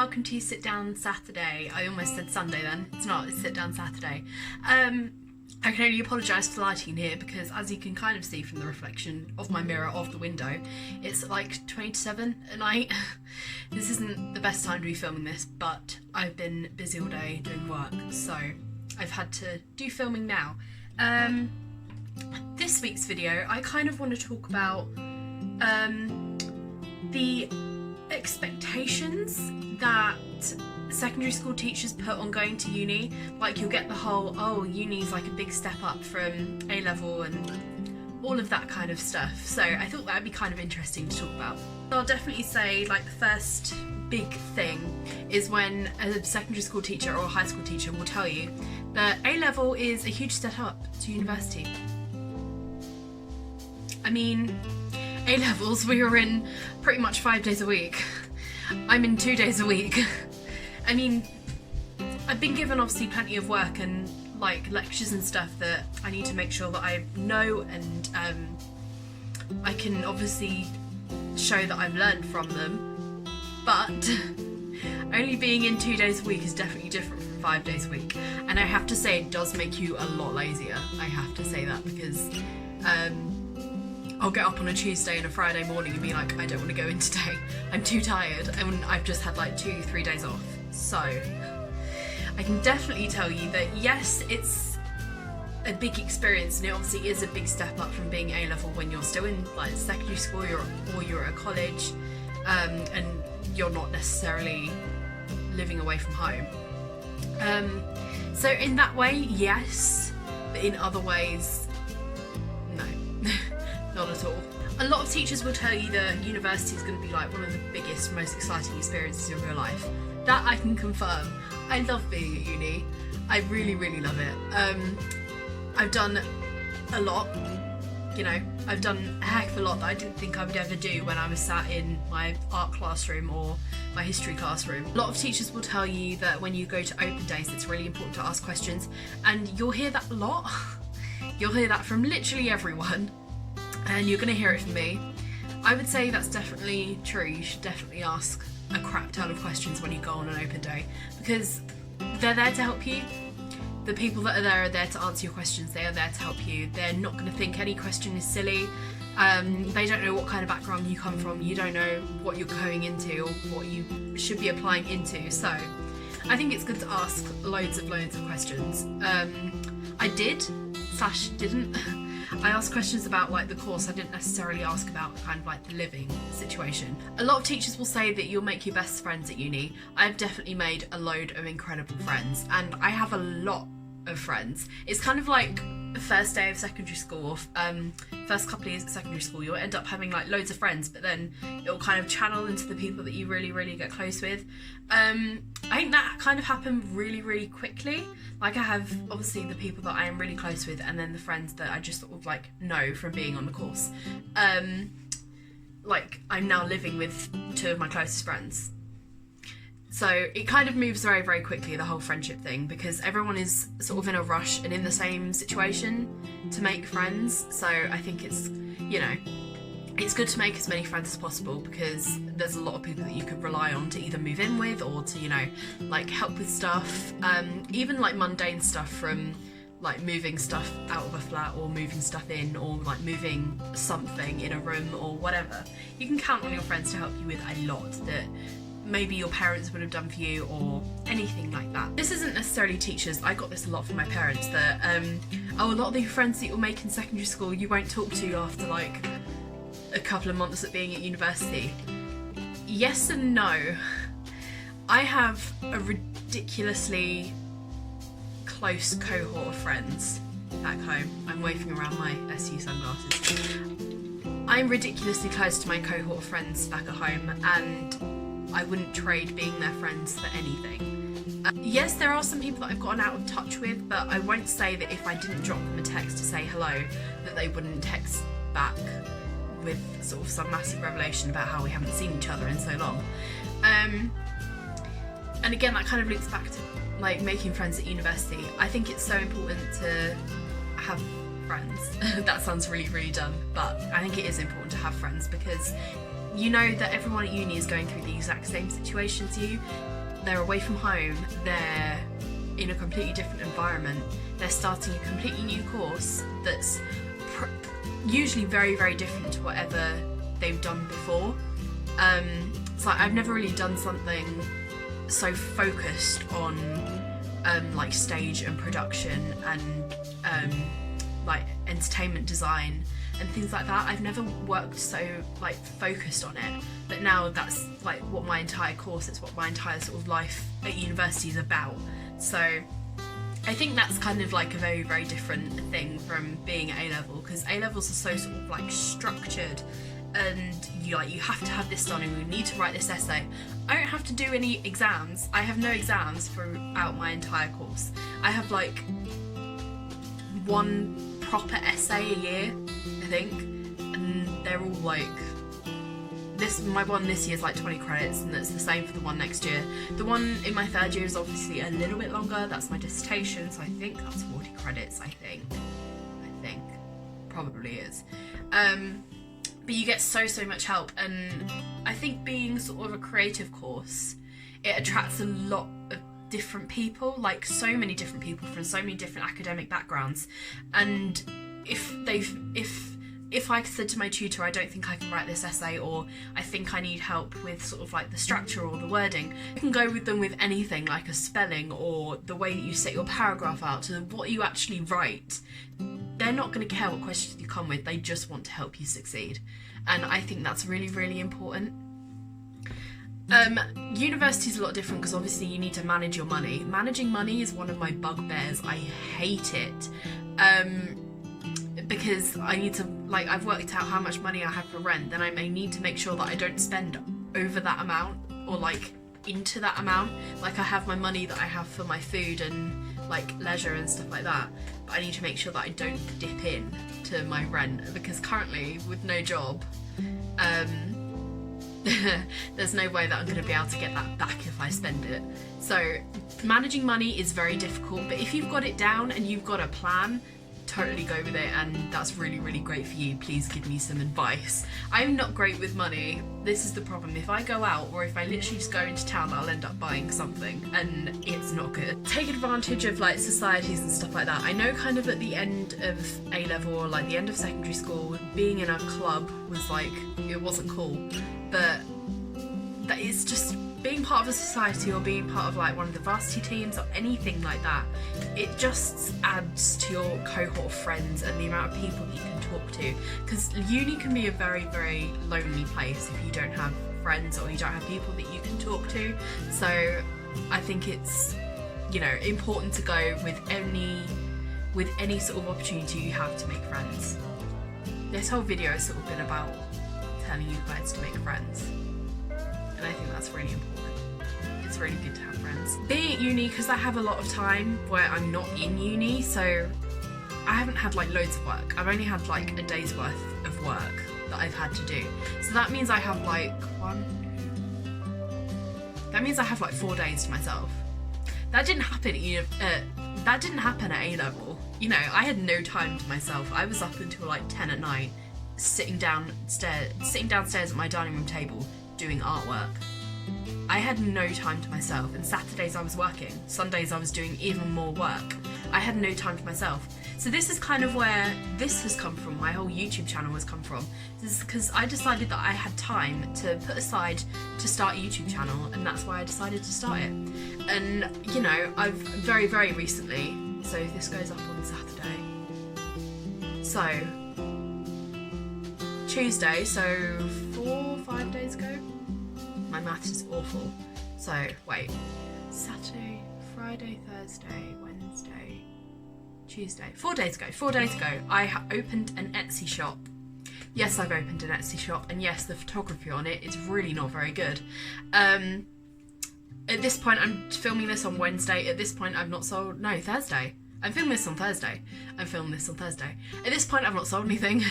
welcome to Sit Down Saturday. I almost said Sunday then. It's not, it's Sit Down Saturday. I can only apologise for the lighting here because, as you can kind of see from the reflection of my mirror of the window, it's like 20 to 7 at night. This isn't the best time to be filming this, but I've been busy all day doing work, so I've had to do filming now. This week's video, I kind of want to talk about the expectations that secondary school teachers put on going to uni. Like, you'll get the whole, oh, uni's like a big step up from A-level and all of that kind of stuff. So I thought that would be kind of interesting to talk about. I'll definitely say, like, the first big thing is when a secondary school teacher or a high school teacher will tell you that A-level is a huge step up to university. I mean, A-levels we were in pretty much 5 days a week. I'm in 2 days a week. I mean, I've been given obviously plenty of work and like lectures and stuff that I need to make sure that I know, and I can obviously show that I've learned from them, but only being in 2 days a week is definitely different from 5 days a week, and I have to say it does make you a lot lazier. I have to say that because I'll get up on a Tuesday and a Friday morning and be like, I don't want to go in today, I'm too tired, and I've just had like 2-3 days off. So I can definitely tell you that yes, it's a big experience, and it obviously is a big step up from being A-level when you're still in like secondary school or you're at college, and you're not necessarily living away from home. So in that way, yes, but in other ways, no. Not at all. A lot of teachers will tell you that university is going to be like one of the biggest, most exciting experiences of your life. That I can confirm. I love being at uni. I really, really love it. I've done a lot, you know, I've done a heck of a lot that I didn't think I would ever do when I was sat in my art classroom or my history classroom. A lot of teachers will tell you that when you go to open days, it's really important to ask questions, and you'll hear that a lot. You'll hear that from literally everyone. And you're going to hear it from me. I would say that's definitely true. You should definitely ask a crap ton of questions when you go on an open day, because they're there to help you. The people that are there to answer your questions. They are there to help you. They're not going to think any question is silly. They don't know what kind of background you come from. You don't know what you're going into or what you should be applying into. So I think it's good to ask loads of questions. I didn't. I asked questions about like the course. I didn't necessarily ask about kind of like the living situation. A lot of teachers will say that you'll make your best friends at uni. I've definitely made a load of incredible friends, and I have a lot of friends. It's kind of like the first day of secondary school, first couple of years at secondary school, you'll end up having like loads of friends, but then it'll kind of channel into the people that you really, really get close with. I think that kind of happened really, really quickly. Like, I have obviously the people that I am really close with, and then the friends that I just sort of like know from being on the course. Like, I'm now living with 2 of my closest friends. So it kind of moves very, very quickly, the whole friendship thing, because everyone is sort of in a rush and in the same situation to make friends. So I think it's, you know, it's good to make as many friends as possible, because there's a lot of people that you could rely on to either move in with or to, you know, like help with stuff, even like mundane stuff, from like moving stuff out of a flat or moving stuff in, or like moving something in a room or whatever. You can count on your friends to help you with a lot that maybe your parents would have done for you, or anything like that. This isn't necessarily teachers. I got this a lot from my parents, that oh, a lot of the friends that you'll make in secondary school you won't talk to after like a couple of months at being at university. Yes and no. I have a ridiculously close cohort of friends back home. I'm waving around my SU sunglasses. I'm ridiculously close to my cohort of friends back at home, and I wouldn't trade being their friends for anything. Yes, there are some people that I've gotten out of touch with, but I won't say that if I didn't drop them a text to say hello, that they wouldn't text back with sort of some massive revelation about how we haven't seen each other in so long. And again, that kind of links back to like making friends at university. I think it's so important to have friends. That sounds really, really dumb, but I think it is important to have friends, because you know that everyone at uni is going through the exact same situation as you. They're away from home, they're in a completely different environment, they're starting a completely new course that's usually very, very different to whatever they've done before. It's like I've never really done something so focused on like stage and production and like entertainment design and things like that. I've never worked so like focused on it, but now that's like what my entire course, it's what my entire sort of life at university is about. So I think that's kind of like a very, very different thing from being at A-level, because A-levels are so sort of like structured, and you have to have this done and you need to write this essay. I don't have to do any exams. I have no exams throughout my entire course. I have like one proper essay a year, I think, and they're all like my one this year is like 20 credits, and that's the same for the one next year. The one in my third year is obviously a little bit longer. That's my dissertation, so I think that's 40 credits. I think probably is. But you get so much help, and I think being sort of a creative course, it attracts a lot of different people, like so many different people from so many different academic backgrounds. And if I said to my tutor, I don't think I can write this essay, or I think I need help with sort of like the structure or the wording, I can go with them with anything, like a spelling or the way that you set your paragraph out to what you actually write. They're not going to care what questions you come with, they just want to help you succeed. And I think that's really, really important. University's a lot different because obviously you need to manage your money. Managing money is one of my bugbears. I hate it. Because I need to, like, I've worked out how much money I have for rent, then I may need to make sure that I don't spend over that amount or like into that amount. Like I have my money that I have for my food and like leisure and stuff like that, but I need to make sure that I don't dip in to my rent, because currently with no job, there's no way that I'm going to be able to get that back if I spend it. So managing money is very difficult, but if you've got it down and you've got a plan, totally go with it, and that's really, really great for you. Please give me some advice. I'm not great with money. This is the problem. If I go out, or if I literally just go into town, I'll end up buying something, and it's not good. Take advantage of like societies and stuff like that. I know kind of at the end of A-level or like the end of secondary school, being in a club was like, it wasn't cool, but that is just being part of a society or being part of like one of the varsity teams or anything like that. It just adds to your cohort of friends and the amount of people that you can talk to, because uni can be a very, very lonely place if you don't have friends or you don't have people that you can talk to. So I think it's, you know, important to go with any sort of opportunity you have to make friends. This whole video has sort of been about telling you guys to make friends, and I think that's really important. It's really good to have friends. Being at uni, because I have a lot of time where I'm not in uni, so I haven't had like loads of work. I've only had like a day's worth of work that I've had to do. So that means I have like 4 days to myself. That didn't happen at A-level. You know, I had no time to myself. I was up until like 10 at night, sitting downstairs at my dining room table doing artwork. I had no time to myself, and Saturdays I was working, Sundays I was doing even more work. I had no time to myself. So this is kind of where this has come from, my whole YouTube channel has come from. This is because I decided that I had time to put aside to start a YouTube channel, and that's why I decided to start it. And you know, I've very, very recently, so this goes up on Saturday, so Tuesday, so 4 or 5 days ago. My maths is awful. So wait, Saturday, Friday, Thursday, Wednesday, Tuesday. 4 days ago, I opened an Etsy shop. Yes, I've opened an Etsy shop, and yes, the photography on it is really not very good. At this point, I'm filming this on Wednesday. At this point, Thursday. I'm filming this on Thursday. At this point, I've not sold anything,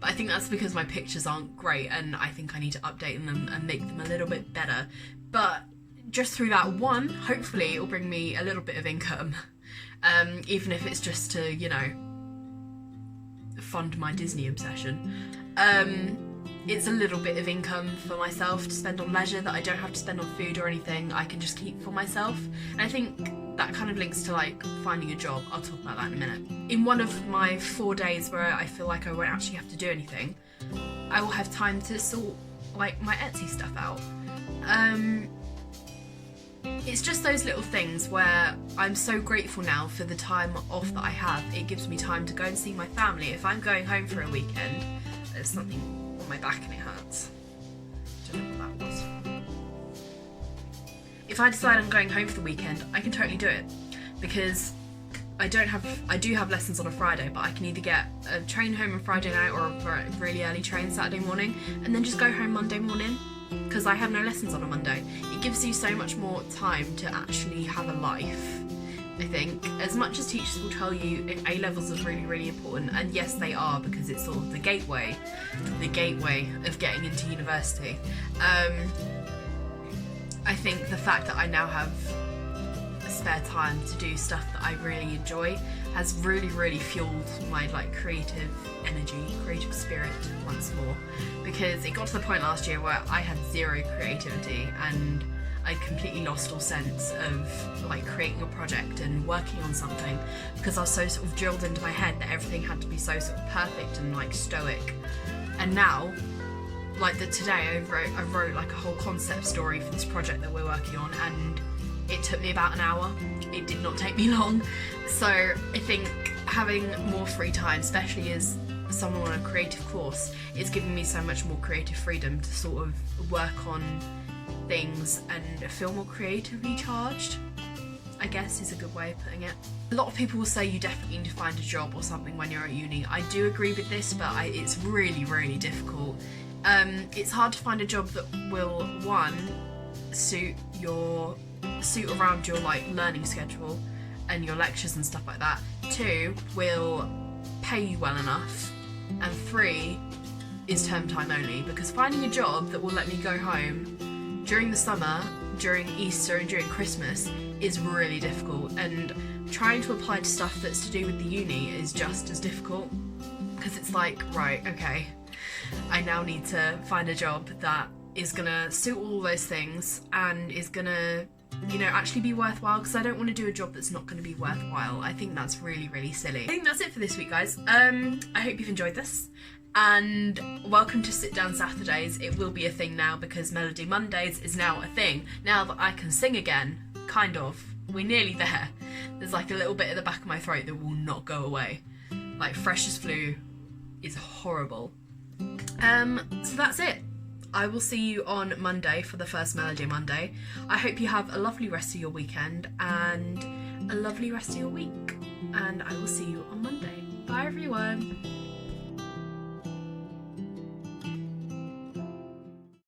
but I think that's because my pictures aren't great, and I think I need to update them and make them a little bit better. But just through that one, hopefully it'll bring me a little bit of income, even if it's just to, you know, fund my Disney obsession. it's a little bit of income for myself to spend on leisure that I don't have to spend on food or anything. I can just keep for myself. And I think that kind of links to like finding a job. I'll talk about that in a minute. In one of my 4 days where I feel like I won't actually have to do anything, I will have time to sort like my Etsy stuff out. It's just those little things where I'm so grateful now for the time off that I have. It gives me time to go and see my family. If I'm going home for a weekend, there's something on my back and it hurts. Don't know what that was. If I decide I'm going home for the weekend, I can totally do it, because I do have lessons on a Friday, but I can either get a train home on Friday night or a really early train Saturday morning, and then just go home Monday morning, because I have no lessons on a Monday. It gives you so much more time to actually have a life, I think. As much as teachers will tell you A-levels are really, really important, and yes they are, because it's sort of the gateway of getting into university. I think the fact that I now have spare time to do stuff that I really enjoy has really, really fueled my like creative energy, creative spirit once more, because it got to the point last year where I had zero creativity and I completely lost all sense of like creating a project and working on something, because I was so sort of drilled into my head that everything had to be so sort of perfect and like stoic. And now, like today I wrote like a whole concept story for this project that we're working on, and it took me about an hour. It did not take me long. So I think having more free time, especially as someone on a creative course, is giving me so much more creative freedom to sort of work on things and feel more creatively charged, I guess is a good way of putting it. A lot of people will say you definitely need to find a job or something when you're at uni. I do agree with this, but it's really, really difficult. It's hard to find a job that will, one, suit around your like learning schedule and your lectures and stuff like that. Two, will pay you well enough. And three, is term time only, because finding a job that will let me go home during the summer, during Easter and during Christmas is really difficult, and trying to apply to stuff that's to do with the uni is just as difficult, because it's like, right, okay, I now need to find a job that is gonna suit all those things and is gonna, you know, actually be worthwhile, because I don't want to do a job that's not going to be worthwhile. I think that's really, really silly. I think that's it for this week, guys. I hope you've enjoyed this, and welcome to Sit Down Saturdays. It will be a thing now, because Melody Mondays is now a thing. Now that I can sing again, kind of. We're nearly there. There's like a little bit at the back of my throat that will not go away. Like fresh as flu is horrible. So that's it. I will see you on Monday for the first Melody Monday. I hope you have a lovely rest of your weekend and a lovely rest of your week. And I will see you on Monday. Bye everyone.